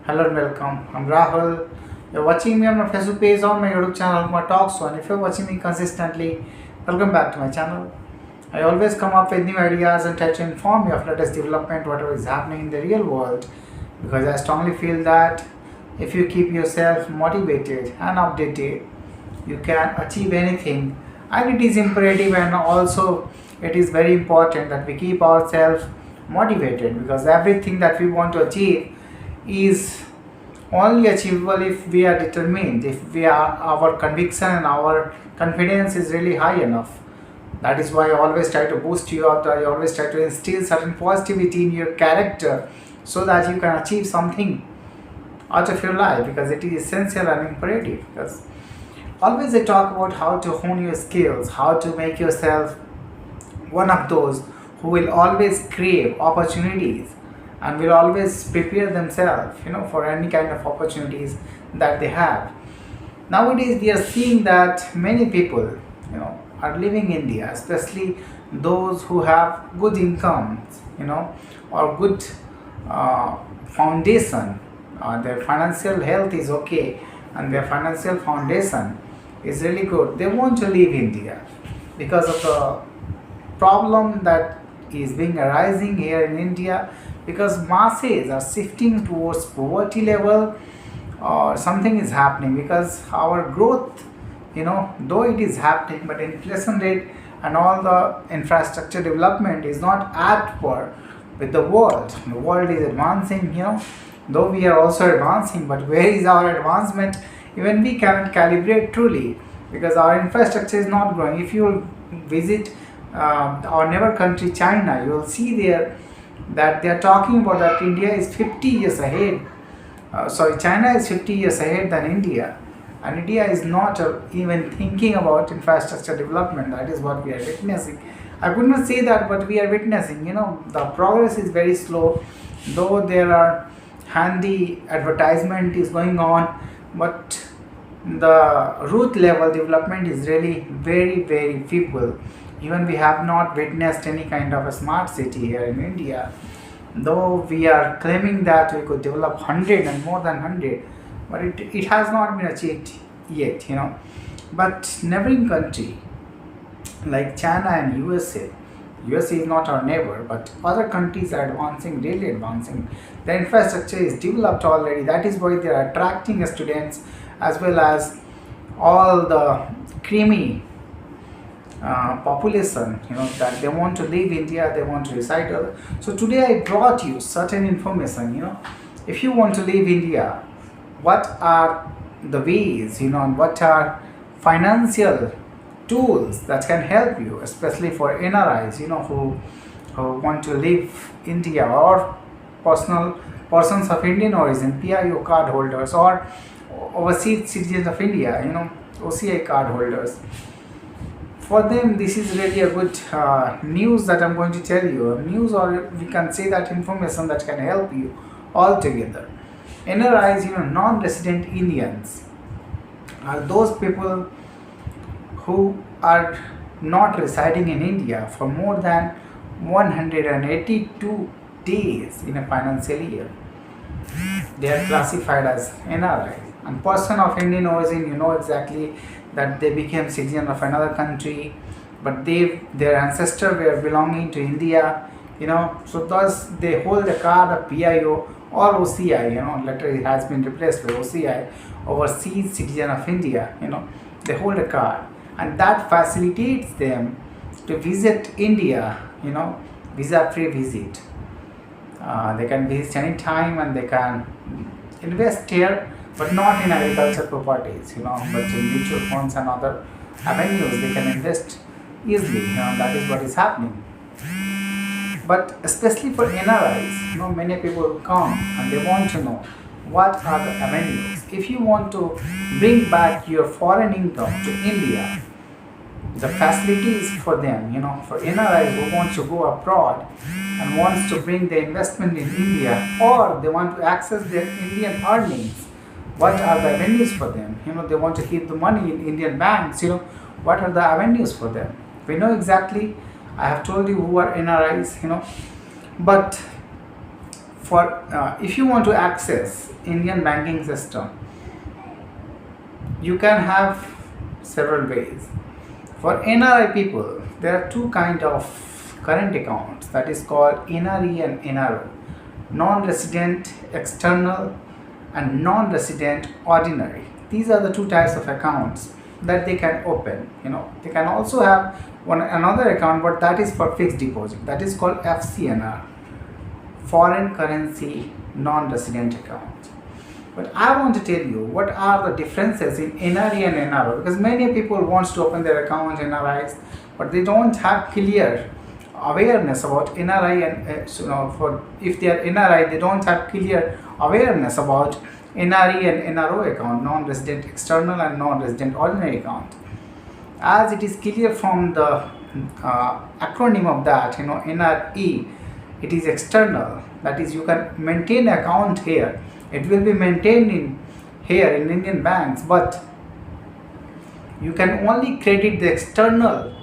Hello and welcome. I'm Rahul. You're watching me on my Facebook page, on my YouTube channel, my talk show. And if you're watching me consistently, welcome back to my channel. I always come up with new ideas and try to inform you of latest development, whatever is happening in the real world. Because I strongly feel that if you keep yourself motivated and updated, you can achieve anything. And it is imperative and also it is very important that we keep ourselves motivated, because everything that we want to achieve is only achievable if we are determined, if we are our conviction and our confidence is really high enough. That is why I always try to boost you up. I always try to instill certain positivity in your character so that you can achieve something out of your life, because it is essential and imperative. Because always I talk about how to hone your skills, how to make yourself one of those who will always crave opportunities and will always prepare themselves, for any kind of opportunities that they have. Nowadays we are seeing that many people, are leaving India, especially those who have good incomes, or good foundation. Their financial health is okay and their financial foundation is really good. They want to leave India because of the problem that is being arising here in India, because masses are shifting towards poverty level or something is happening, because our growth, though it is happening, but inflation rate and all the infrastructure development is not at par with the world. The world is advancing, though we are also advancing, but where is our advancement? Even we cannot calibrate truly, because our infrastructure is not growing. If you visit our neighbor country China, you will see there that they are talking about that India is 50 years ahead. China is 50 years ahead than India, and India is not even thinking about infrastructure development. That is what we are witnessing. I could not say that, but we are witnessing. The progress is very slow, though there are handy advertisement is going on, but the root level development is really very, very feeble. Even we have not witnessed any kind of a smart city here in India, though we are claiming that we could develop 100 and more than 100, but it has not been achieved yet. But neighboring country like China and USA is not our neighbor, but other countries are advancing, really advancing. The infrastructure is developed already. That is why they are attracting students as well as all the creamy population, that they want to leave India, they want to reside other. So today I brought you certain information. If you want to leave India, what are the ways, and what are financial tools that can help you, especially for NRIs, who want to leave India, or persons of Indian origin, PIO card holders, or overseas citizens of India, OCI card holders. For them, this is really a good news that I'm going to tell you. News, or we can say that information that can help you altogether. NRIs, non-resident Indians, are those people who are not residing in India for more than 182 days in a financial year. They are classified as NRIs. And person of Indian origin, exactly that they became citizen of another country, but their ancestors were belonging to India, so thus they hold a card of PIO or OCI, later it has been replaced by OCI, overseas citizen of India, they hold a card, and that facilitates them to visit India, visa free visit. They can visit any time and they can invest here, but not in agriculture properties, but in mutual funds and other avenues they can invest easily. That is what is happening. But especially for NRIs, many people come and they want to know what are the avenues. If you want to bring back your foreign income to India, the facilities for them, for NRIs who want to go abroad and wants to bring the investment in India, or they want to access their Indian earnings, what are the avenues for them? They want to keep the money in Indian banks, what are the avenues for them? We know exactly, I have told you who are NRIs, but for if you want to access Indian banking system, you can have several ways. For NRI people, there are two kind of current accounts, that is called NRE and NRO, non-resident external and non-resident ordinary. These are the two types of accounts that they can open. They can also have another account, but that is for fixed deposit. That is called FCNR, foreign currency non-resident account. But I want to tell you what are the differences in NRE and NRO, because many people want to open their account NRIs, but they don't have clear awareness about NRI and for if they are NRI, they don't have clear awareness about NRE and NRO account, non-resident external and non-resident ordinary account. As it is clear from the acronym of that, NRE, it is external, that is you can maintain account here, it will be maintained here in Indian banks, but you can only credit the external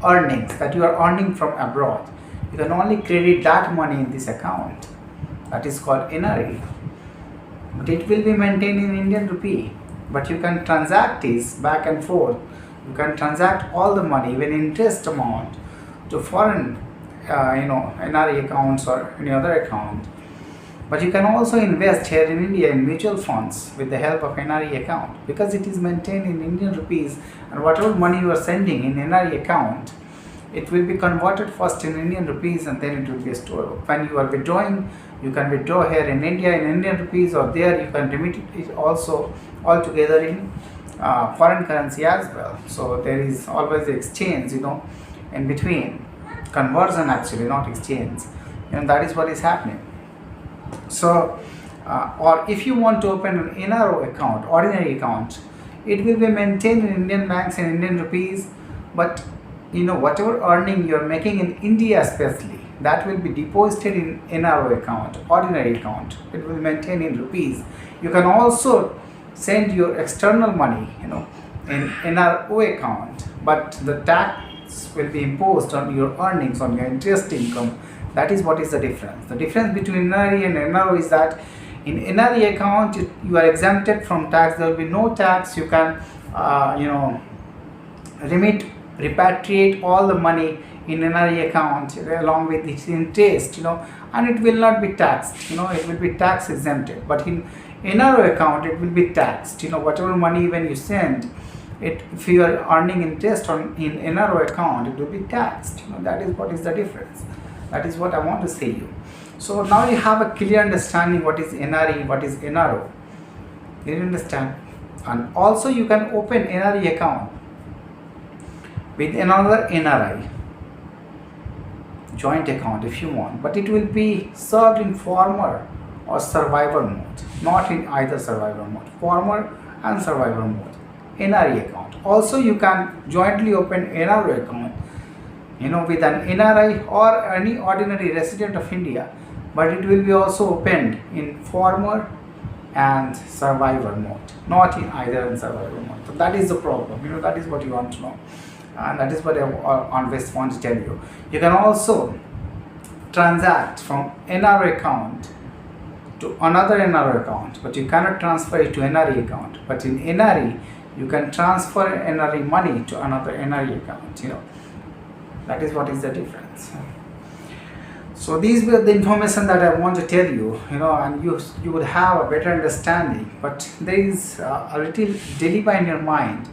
earnings that you are earning from abroad. You can only credit that money in this account, that is called NRE, but it will be maintained in Indian rupee, but you can transact this back and forth. You can transact all the money, even interest amount, to foreign NRE accounts or any other account. But you can also invest here in India in mutual funds with the help of NRE account, because it is maintained in Indian rupees, and whatever money you are sending in NRE account, it will be converted first in Indian rupees and then it will be stored. When you are withdrawing, you can withdraw here in India in Indian rupees, or there you can remit it also altogether in foreign currency as well. So there is always exchange, in between, conversion actually, not exchange, and that is what is happening. So or if you want to open an NRO account, ordinary account, it will be maintained in Indian banks in Indian rupees, but whatever earning you are making in India especially, that will be deposited in NRO account, ordinary account. It will maintain in rupees. You can also send your external money in NRO account, but the tax will be imposed on your earnings, on your interest income. That is what is the difference. The difference between NRE and NRO is that in NRE account you are exempted from tax. There will be no tax. You can repatriate all the money in NRE account along with its interest, and it will not be taxed. It will be tax exempted. But in NRO account it will be taxed. Whatever money when you send it, if you are earning interest in NRO account, it will be taxed. That is what is the difference. That is what I want to say you. So now you have a clear understanding what is NRE, what is NRO. You understand? And also you can open NRE account with another NRI joint account if you want, but it will be served in farmer or survivor mode, not in either survivor mode, farmer and survivor mode. NRE account. Also you can jointly open NRO account with an NRI or any ordinary resident of India, but it will be also opened in farmer and survivor mode, not in either in survivor mode. So that is the problem. That is what you want to know, and that is what I always want to tell you. You can also transact from NRO account to another NRO account, but you cannot transfer it to NRE account. But in NRE you can transfer NRE money to another NRE account. That is what is the difference. So these were the information that I want to tell you, and you would have a better understanding. But there is a little dilemma in your mind,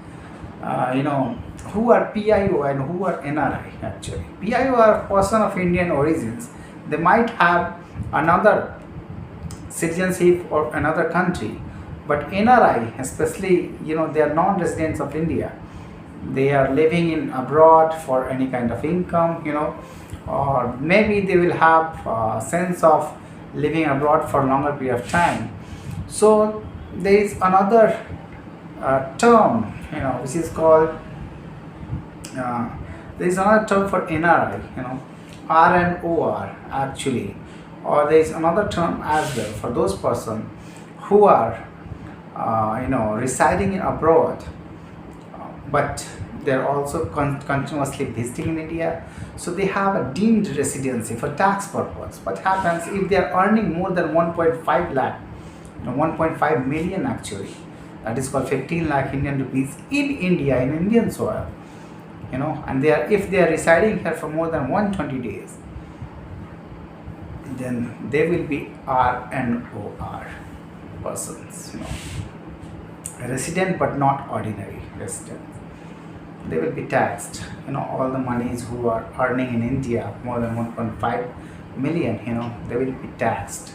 who are PIO and who are NRI actually. PIO are person of Indian origins. They might have another citizenship or another country, but NRI especially, they are non-residents of India. They are living in abroad for any kind of income, or maybe they will have a sense of living abroad for a longer period of time. So there is another term, which is called, there is another term for NRI, RNOR actually, or there is another term as well for those persons who are, residing in abroad, but they're also continuously visiting in India. So they have a deemed residency for tax purpose. What happens if they are earning more than 1.5 lakh, 1.5 million actually, that is called 15 lakh Indian rupees in India, in Indian soil, and if they are residing here for more than 120 days, then they will be RNOR persons, resident but not ordinary resident. They will be taxed, all the monies who are earning in India more than 1.5 million, they will be taxed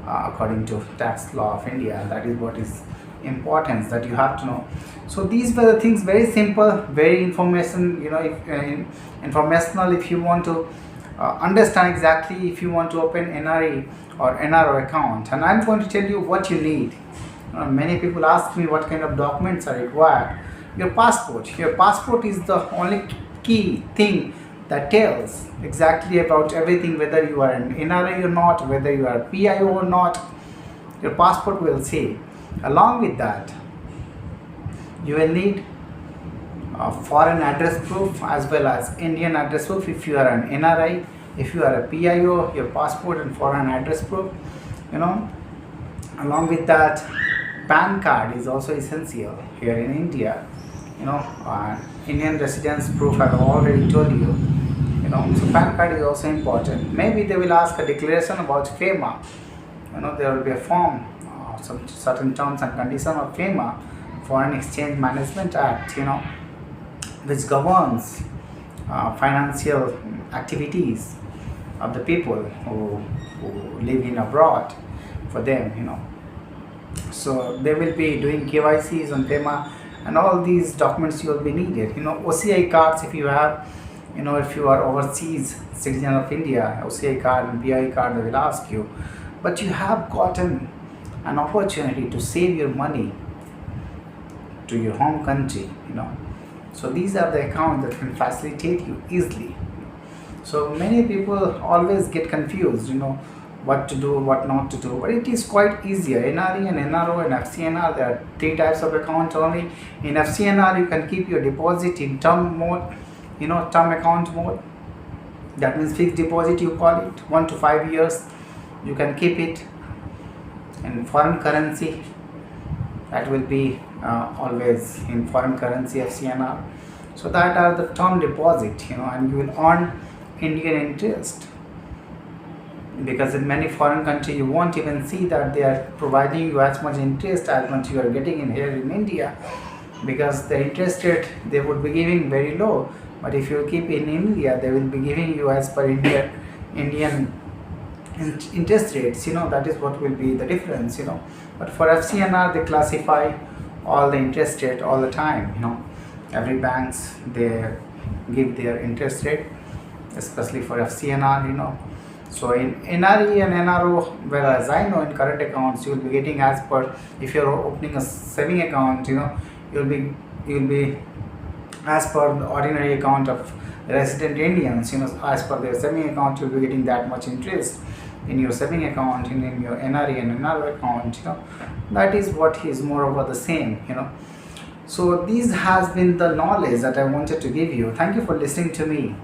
according to tax law of India. That is what is importance that you have to know. So these were the things, very simple, very informational, informational. If you want to understand exactly, if you want to open NRE or NRO account, and I'm going to tell you what you need. Many people ask me what kind of documents are required. Your passport is the only key thing that tells exactly about everything, whether you are an NRI or not, whether you are a PIO or not. Your passport will say. Along with that, you will need a foreign address proof as well as Indian address proof. If you are an NRI, if you are a PIO, your passport and foreign address proof. Along with that, PAN card is also essential here in India. Indian residence proof I've already told you. So PAN card is also important. Maybe they will ask a declaration about FEMA. There will be a form, some certain terms and conditions of FEMA, Foreign Exchange Management Act, which governs financial activities of the people who live in abroad for them. So they will be doing KYCs on FEMA, and all these documents you will be needed. OCI cards, if you have, if you are overseas citizen of India, OCI card and PI card, they will ask you. But you have gotten an opportunity to save your money to your home country, So these are the accounts that can facilitate you easily. So many people always get confused, what to do, what not to do, but it is quite easier. NRE and NRO and FCNR, there are 3 types of accounts only. In FCNR, you can keep your deposit in term mode, term account mode. That means fixed deposit, you call it, 1 to 5 years. You can keep it in foreign currency. That will be always in foreign currency, FCNR. So that are the term deposit, and you will earn Indian interest. Because in many foreign countries, you won't even see that they are providing you as much interest as much you are getting in here in India, because the interest rate they would be giving very low. But if you keep in India, they will be giving you as per Indian interest rates. That is what will be the difference. But for FCNR, they classify all the interest rate all the time. Every banks, they give their interest rate, especially for FCNR. So in NRE and NRO, whereas I know in current accounts you will be getting as per, if you are opening a saving account, you will be as per the ordinary account of resident Indians, as per their saving account, you will be getting that much interest in your saving account, in your NRE and NRO account. That is what is more over the same. So this has been the knowledge that I wanted to give you. Thank you for listening to me.